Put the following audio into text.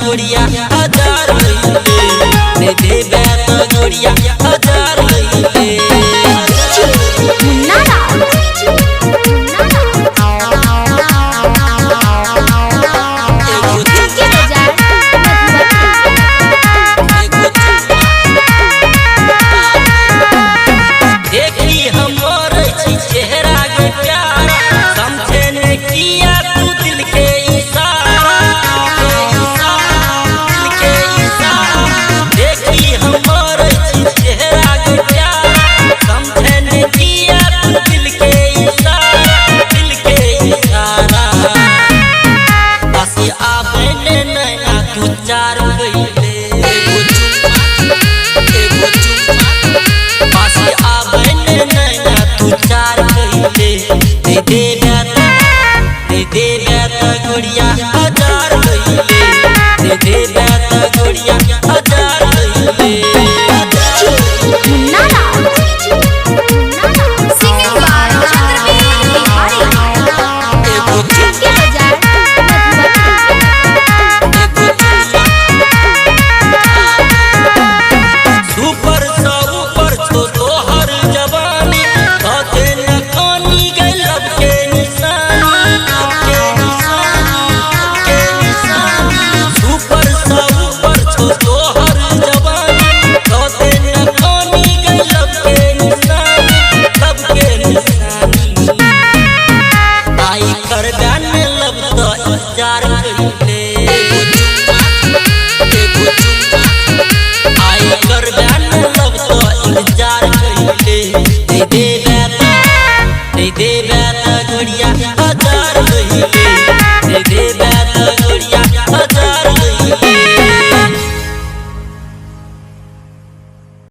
गुड़िया हजार दे देबे तो गुड़िया हजार देखी हमर चेहरा के प्यार समझे ने किया तू दिल के इशारा देखी हमर चेहरा के प्यार समझे ने किया तू दिल के इशारा बस आवे ने नैना तू चार